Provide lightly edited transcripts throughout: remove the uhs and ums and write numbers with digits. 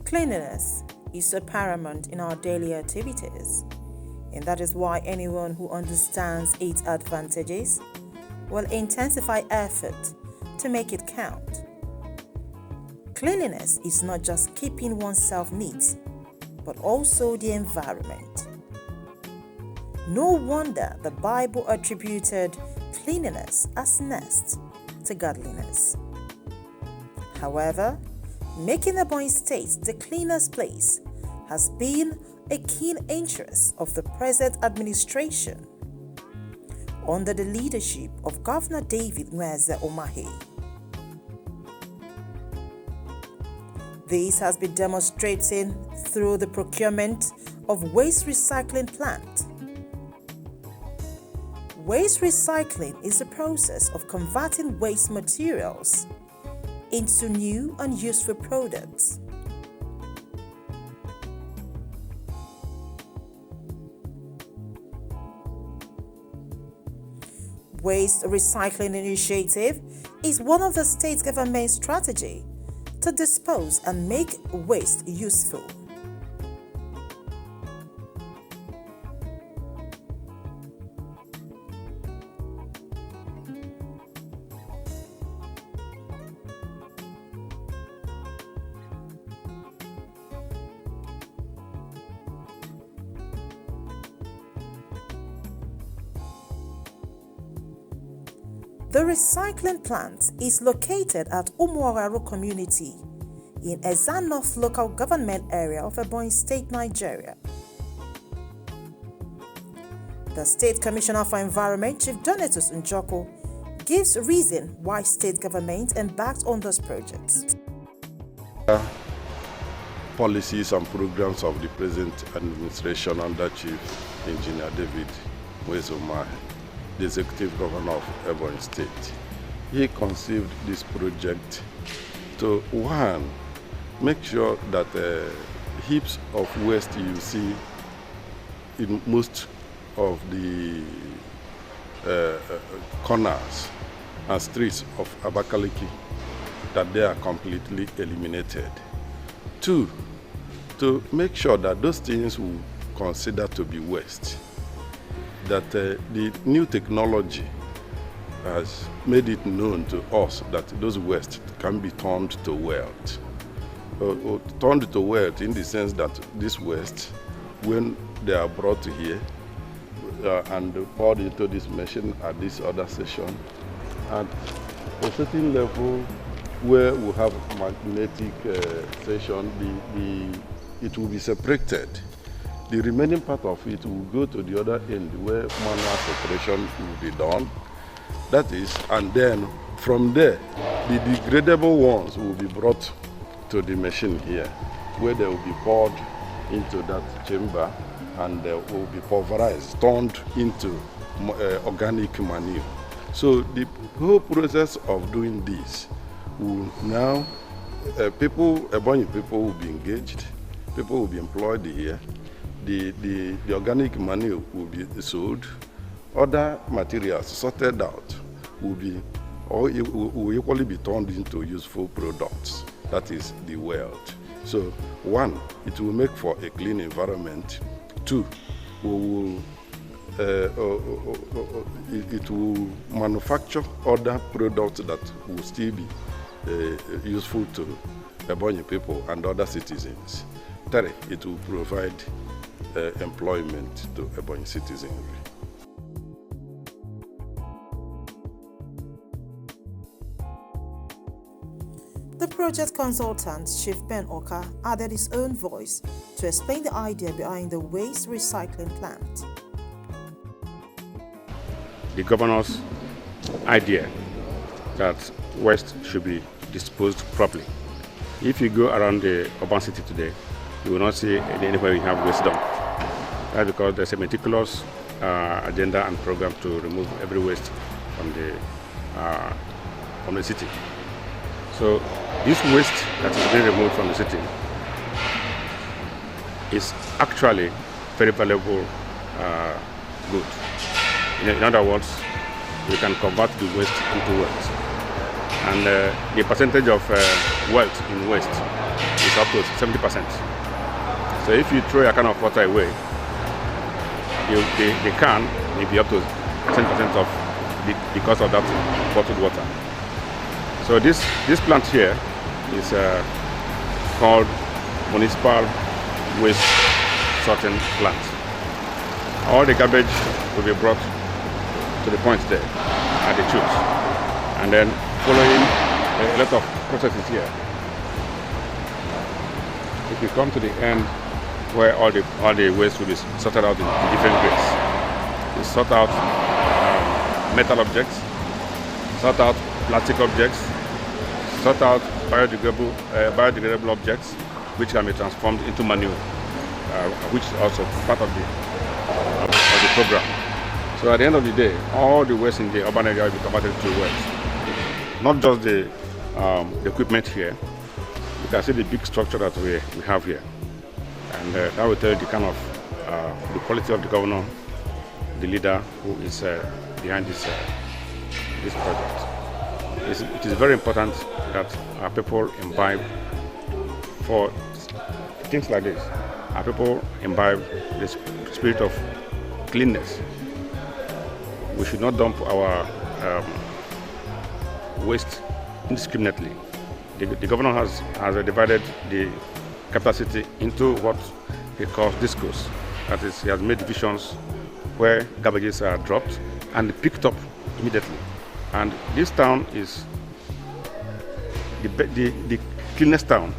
Cleanliness is so paramount in our daily activities, and that is why anyone who understands its advantages will intensify effort to make it count. Cleanliness is not just keeping oneself neat, but also the environment. No wonder the Bible attributed cleanliness as next to godliness. However, making Ebonyi State the cleanest place has been a keen interest of the present administration under the leadership of Governor David Nweze Umahi. This has been demonstrated through the procurement of waste recycling plant. Waste recycling is the process of converting waste materials into new and useful products. Waste recycling initiative is one of the state government's strategy to dispose and make waste useful. The recycling plant is located at Umuoraru community in Ezan North local government area of Ebonyi State, Nigeria. The State Commissioner for Environment, Chief Donatus Njoko, gives reason why state government embarked on this project. Policies and programs of the present administration under Chief Engineer David Nweze Umahi, the Executive Governor of Ebonyi State. He conceived this project to, one, make sure that heaps of waste you see in most of the corners and streets of Abakaliki, that they are completely eliminated. Two, to make sure that those things we consider to be waste, that the new technology has made it known to us that those waste can be turned to wealth. Turned to wealth in the sense that this waste, when they are brought here and poured into this machine at this other session, at a certain level where we have magnetic session, it will be separated. The remaining part of it will go to the other end where manual separation will be done. That is, and then from there, the degradable ones will be brought to the machine here, where they will be poured into that chamber and they will be pulverized, turned into organic manure. So the whole process of doing this will now, Ebonyi people will be engaged, people will be employed here. The organic manure will be sold. Other materials sorted out will equally be turned into useful products. That is the wealth. So, one, it will make for a clean environment. Two, it will manufacture other products that will still be useful to Ebonyi people and other citizens. Three, it will provide employment to Ebonyi citizenry. The project consultant, Chief Ben Oka, added his own voice to explain the idea behind the waste recycling plant. The governor's idea that waste should be disposed properly. If you go around the urban city today, you will not see anywhere you have waste dump. That's because there's a meticulous agenda and program to remove every waste from the city. So this waste that is being removed from the city is actually very valuable good. In other words, we can convert the waste into wealth. and the percentage of wealth in waste is up to 70%. So if you throw a can of water away, the can may be up to 10% of the cost of that bottled water. So this plant here is called municipal waste sorting plant. All the garbage will be brought to the point there at the chute, and then following a lot of processes here. If you come to the end where all the waste will be sorted out in different grades, you sort out metal objects, sort out plastic objects, sort out biodegradable objects, which can be transformed into manure, which is also part of the program. So at the end of the day, all the waste in the urban area will be converted to waste. Not just the equipment here. You can see the big structure that we have here, and that will tell you the kind of the quality of the governor, the leader who is behind this project. It is very important that our people imbibe for things like this. Our people imbibe the spirit of cleanness. We should not dump our waste indiscriminately. The governor has divided the capacity into what he calls discos. That is, he has made divisions where garbages are dropped and picked up immediately. And this town is the cleanest town,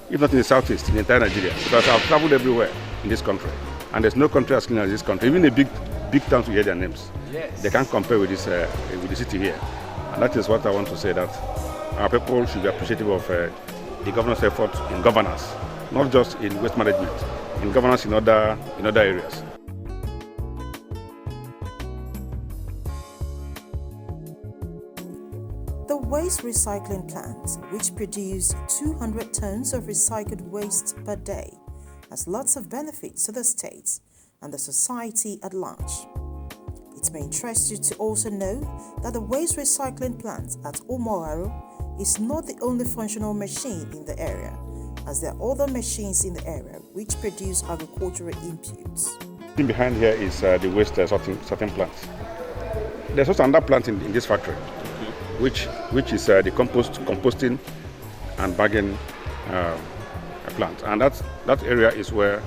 if not in the southeast, in the entire Nigeria. Because I've traveled everywhere in this country, and there's no country as clean as this country. Even the big towns, we hear their names. Yes. They can't compare with the city here. And that is what I want to say, that our people should be appreciative of the governor's effort in governance, not just in waste management, in governance in other areas. The waste recycling plant, which produces 200 tons of recycled waste per day, has lots of benefits to the state and the society at large. It may interest you to also know that the waste recycling plant at Umuaru is not the only functional machine in the area, as there are other machines in the area which produce agricultural inputs. Behind here is the waste sorting plant. There's also another plant in this factory, which is the composting and bagging plant, and that area is where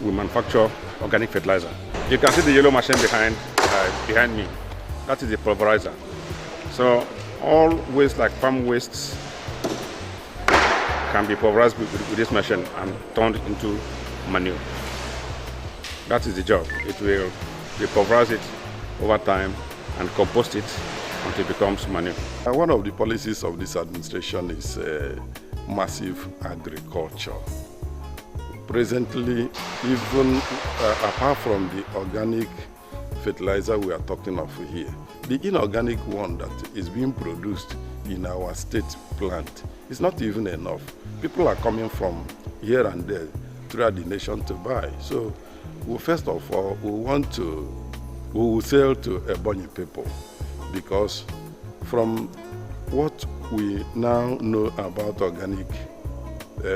we manufacture organic fertilizer. You can see the yellow machine behind me. That is the pulverizer. So all waste, like farm wastes, can be pulverized with this machine and turned into manure. That is the job. It will pulverize it over time and compost it until it becomes manure. One of the policies of this administration is massive agriculture. Presently, even apart from the organic fertilizer we are talking of here, the inorganic one that is being produced in our state plant is not even enough. People are coming from here and there throughout the nation to buy. So, first of all, we will sell to Ebonyi people, because from what we now know about organic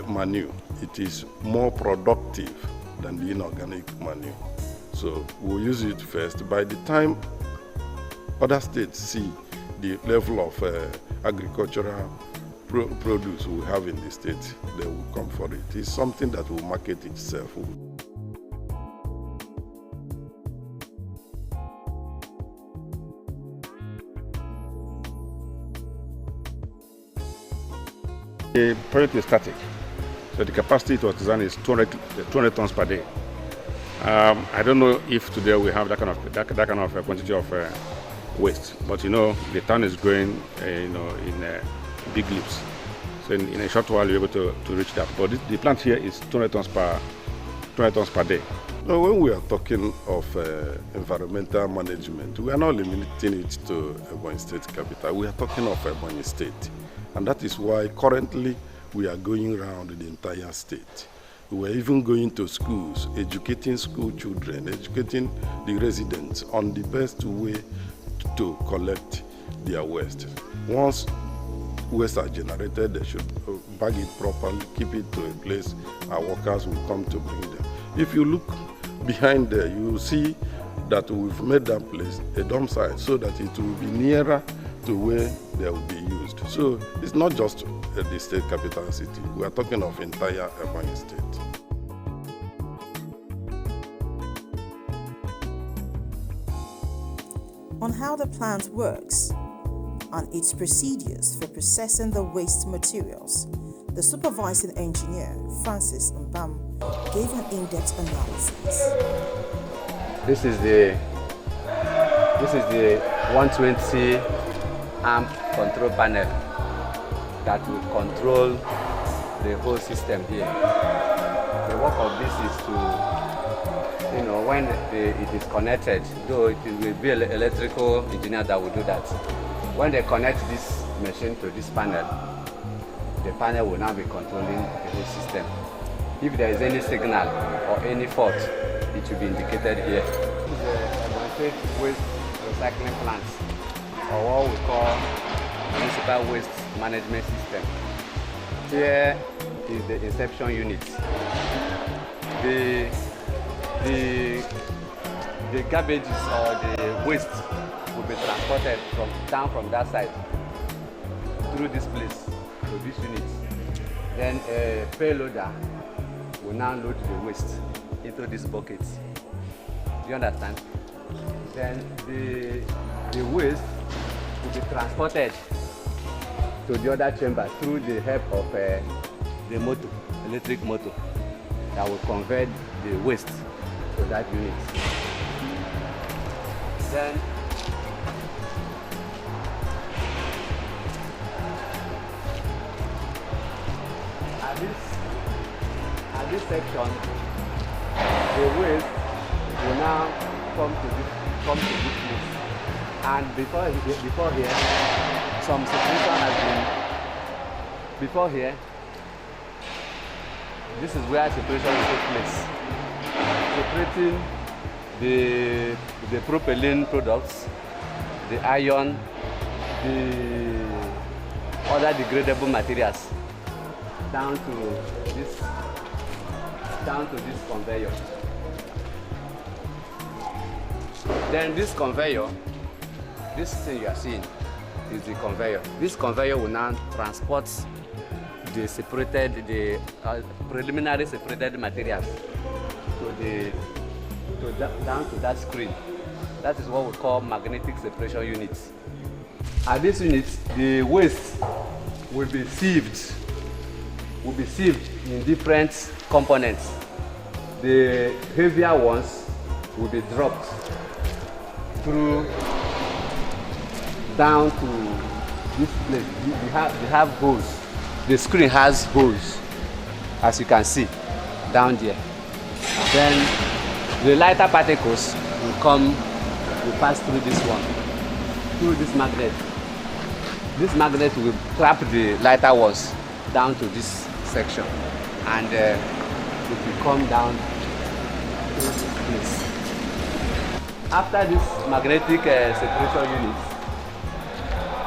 manure, it is more productive than the inorganic manure. So we'll use it first. By the time other states see the level of agricultural produce we have in the state, they will come for it. It's something that will market itself. The project is static, so the capacity it was designed is 200 tons per day. I don't know if today we have that kind of quantity of waste, but the town is growing, in big leaps. So in a short while, you're able to reach that. But the plant here is 200 tons per day. Now, when we are talking of environmental management, we are not limiting it to Ebonyi State capital. We are talking of Ebonyi State. And that is why currently we are going around the entire state. We are even going to schools, educating school children, educating the residents on the best way to collect their waste. Once waste are generated, they should bag it properly, keep it to a place our workers will come to bring them. If you look behind there, you will see that we've made that place a dump site so that it will be nearer to where they will be used. So it's not just the state capital city. We are talking of entire Ebonyi state. On how the plant works and its procedures for processing the waste materials, the supervising engineer, Francis Mbam, gave an in-depth analysis. This is the 120 amp control panel that will control the whole system here. The work of this is to, when it is connected, though it will be an electrical engineer that will do that. When they connect this machine to this panel, the panel will now be controlling the whole system. If there is any signal or any fault, it will be indicated here. This is a waste recycling plant, or what we call municipal waste management system. Here is the inception unit. The garbages or the waste will be transported down from that side through this place to this unit. Then a payloader will now load the waste into this bucket. Do you understand? Then the waste will be transported to the other chamber through the help of the motor, electric motor, that will convert the waste to that unit. Then at this section, the waste will now come to this place. And before here, some separation has been. Before here, this is where separation will take place. Separating the propylene products, the iron, the other degradable materials down to this conveyor. Then this conveyor, this thing you are seeing is the conveyor. This conveyor will now transport the preliminary separated materials down to that screen. That is what we call magnetic separation units. At this unit, the waste will be sieved in different components. The heavier ones will be dropped through down to this place. We have holes. The screen has holes, as you can see down there. Then the lighter particles will pass through this one, through this magnet. This magnet will trap the lighter ones down to this section, and it will come down through this place. After this magnetic separation unit,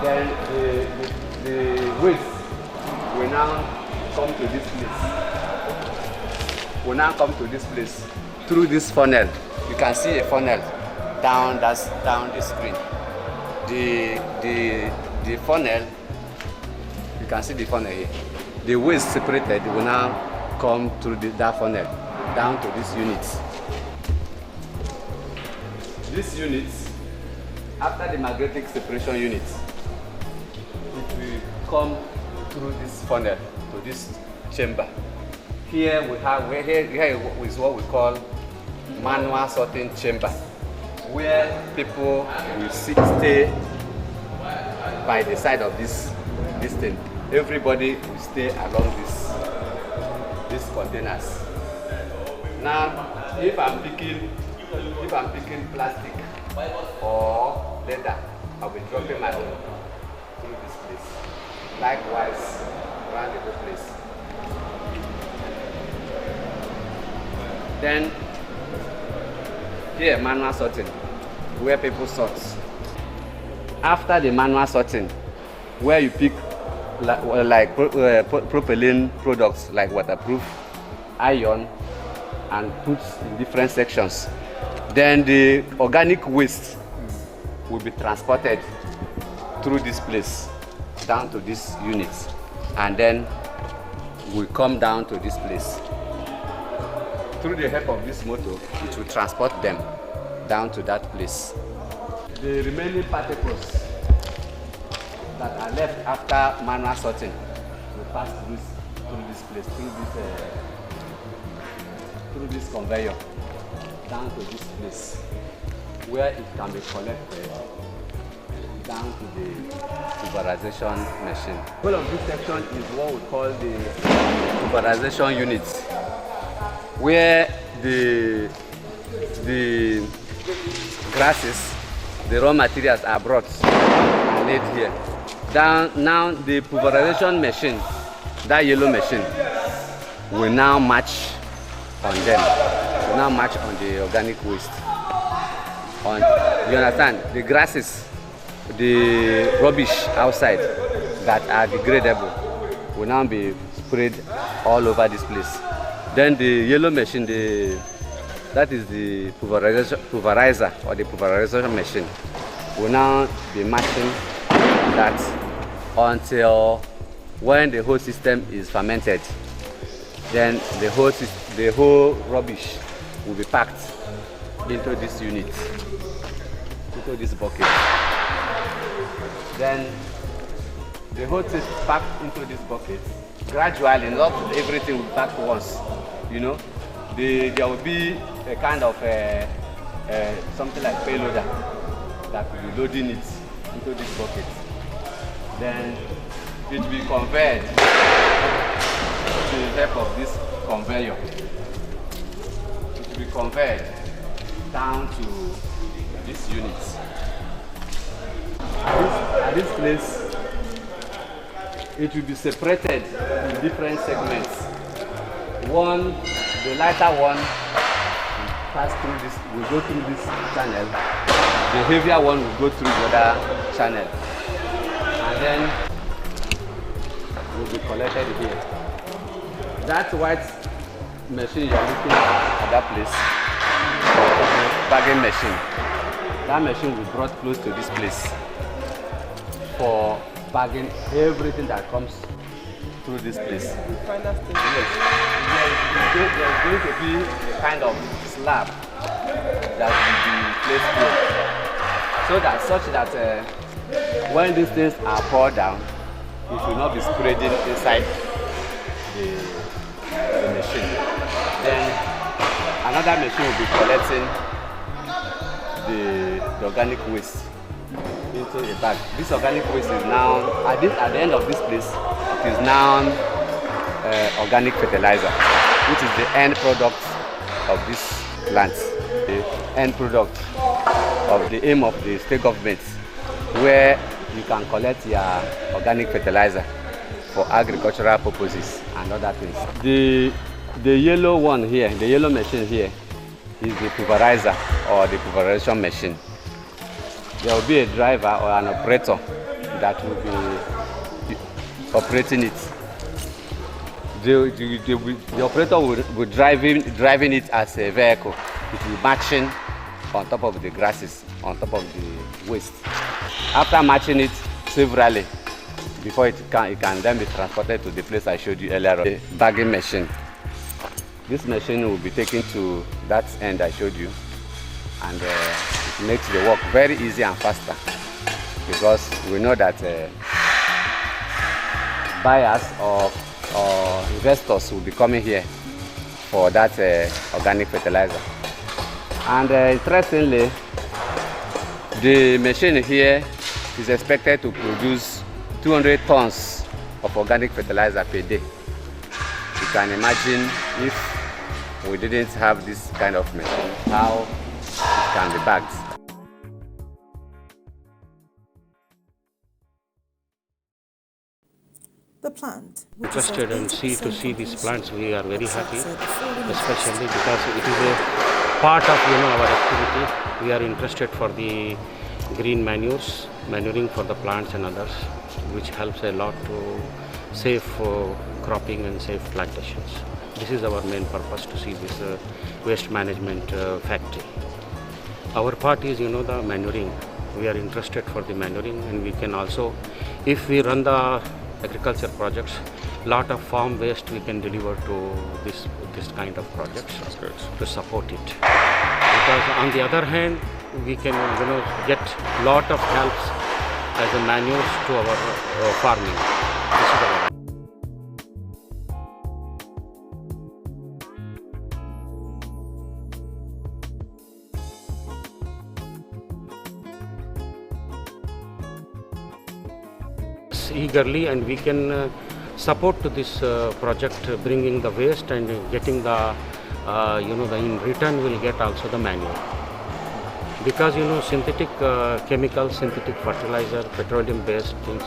then the waste will now come to this place. Through this funnel. You can see a funnel down the screen. The funnel, you can see the funnel here. The waste separated will now come through that funnel down to this unit. This unit, after the magnetic separation unit, it will come through this funnel to this chamber. Here is what we call manual sorting chamber, where people will stay by the side of this thing. Everybody will stay along these containers. Now, if I'm picking plastic or leather, I'll be dropping my own through this place. Likewise, around the whole place. Then here, manual sorting, where people sort. after the manual sorting, where you pick propylene products like waterproof, iron, and put in different sections, then the organic waste will be transported through this place down to this unit, and then will come down to this place. Through the help of this motor, it will transport them down to that place. The remaining particles that are left after manual sorting will pass through this place, through this conveyor, down to this place, where it can be collected down to the pulverization machine. All of this section is what we call the pulverization unit, where the grasses, the raw materials are brought and laid here. Now the pulverization machine, that yellow machine, will now match on them. Will now match on the organic waste. You understand? The grasses, the rubbish outside that are degradable will now be sprayed all over this place. Then the yellow machine, that is the pulverizer or the pulverization machine, will now be matching that until when the whole system is fermented. Then the whole rubbish will be packed into this unit, into this bucket. Then the whole thing is packed into this bucket. Gradually, not everything will be packed once. You know, there will be a kind of something like payloader that will be loading it into this bucket. Then it will be conveyed with the help of this conveyor. It will be conveyed down to this unit. At this place, it will be separated in different segments. One, the lighter one, will go through this channel. The heavier one will go through the other channel. And then will be collected here. That white machine you are looking at that place, bagging machine. That machine will be brought close to this place for bagging everything that comes through this place. Yes. There's going to be a kind of slab that will be placed here, so that when these things are poured down, it will not be spreading inside the machine. Then another machine will be collecting the organic waste into a bag. This organic waste is now, at the end of this place, it is now organic fertilizer, which is the end product of this plant. The end product of the aim of the state government, where you can collect your organic fertilizer for agricultural purposes and other things. The yellow one here, the yellow machine here, is the pulverizer or the pulverization machine. There will be a driver or an operator that will be operating it. The operator will be driving it as a vehicle. It will be matching on top of the grasses, on top of the waste. After matching it severally, before it can then be transported to the place I showed you earlier, the bagging machine. This machine will be taken to that end I showed you, and it makes the work very easy and faster, because we know that buyers or investors will be coming here for that organic fertilizer. And interestingly, the machine here is expected to produce 200 tons of organic fertilizer per day. You can imagine if we didn't have this kind of machine, how it can be bagged. The plant, Interested and see these plants, we are very happy, especially because it is a part of our activity. We are interested for the green manuring for the plants and others, which helps a lot to save cropping and save plantations. This is our main purpose, to see this waste management factory. Our part is, the manuring. We are interested for the manuring, and we can also, if we run the agriculture projects, lot of farm waste we can deliver to this kind of projects. That's good. To support it. Because on the other hand, we can get lot of helps as a manures to our farming. This is our eagerly, and we can support to this project, bringing the waste and getting the in return we'll get also the manure. Because synthetic chemicals, synthetic fertilizer, petroleum based things,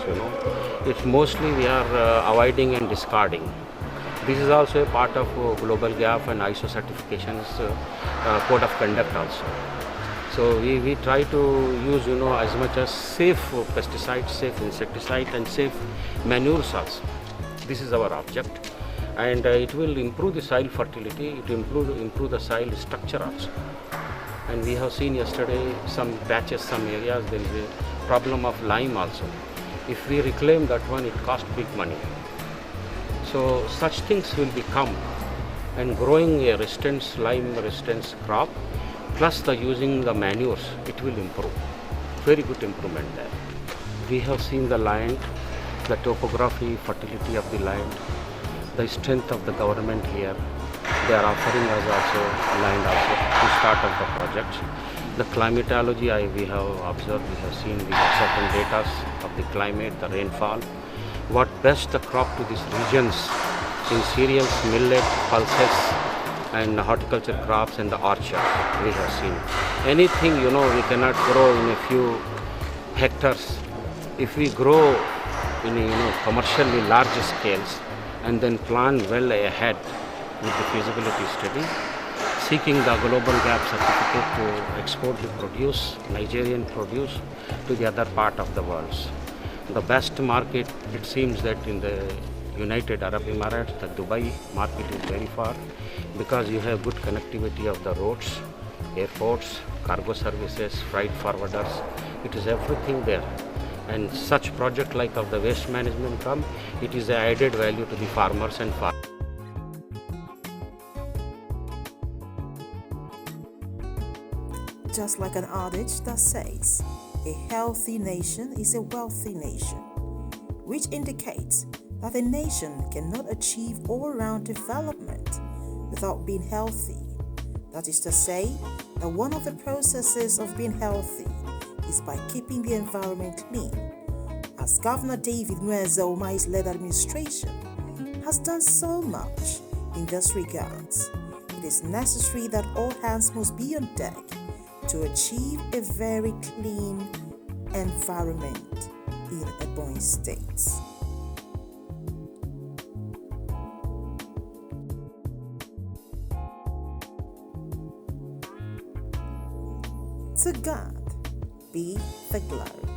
it's mostly we are avoiding and discarding. This is also a part of global gap and ISO certifications code of conduct also. So we try to use as much as safe pesticides, safe insecticide and safe manures also. This is our object, and it will improve the soil fertility, it will improve the soil structure also. And we have seen yesterday some patches, some areas there is a problem of lime also. If we reclaim that one, it costs big money. So such things will become, and growing a lime resistance crop, plus using the manures, it will improve. Very good improvement there. We have seen the land, the topography, fertility of the land, the strength of the government here. They are offering us also land also to start up the project. The climatology we have observed, we have seen, we have certain data of the climate, the rainfall. What best the crop to these regions in cereals, millet, pulses, and horticulture crops and the orchards we have seen. Anything we cannot grow in a few hectares. If we grow in commercially large scales and then plan well ahead with the feasibility study, seeking the global gap certificate to export the produce, Nigerian produce, to the other part of the world. The best market, it seems that in the United Arab Emirates, the Dubai market is very far, because you have good connectivity of the roads, airports, cargo services, freight forwarders. It is everything there. And such project like of the waste management come, it is an added value to the farmers and farmers. Just like an adage that says, a healthy nation is a wealthy nation, which indicates that a nation cannot achieve all-round development without being healthy. That is to say, that one of the processes of being healthy is by keeping the environment clean. As Governor David Nweze led administration has done so much in this regard, it is necessary that all hands must be on deck to achieve a very clean environment in Ebonyi State. To God be the glory.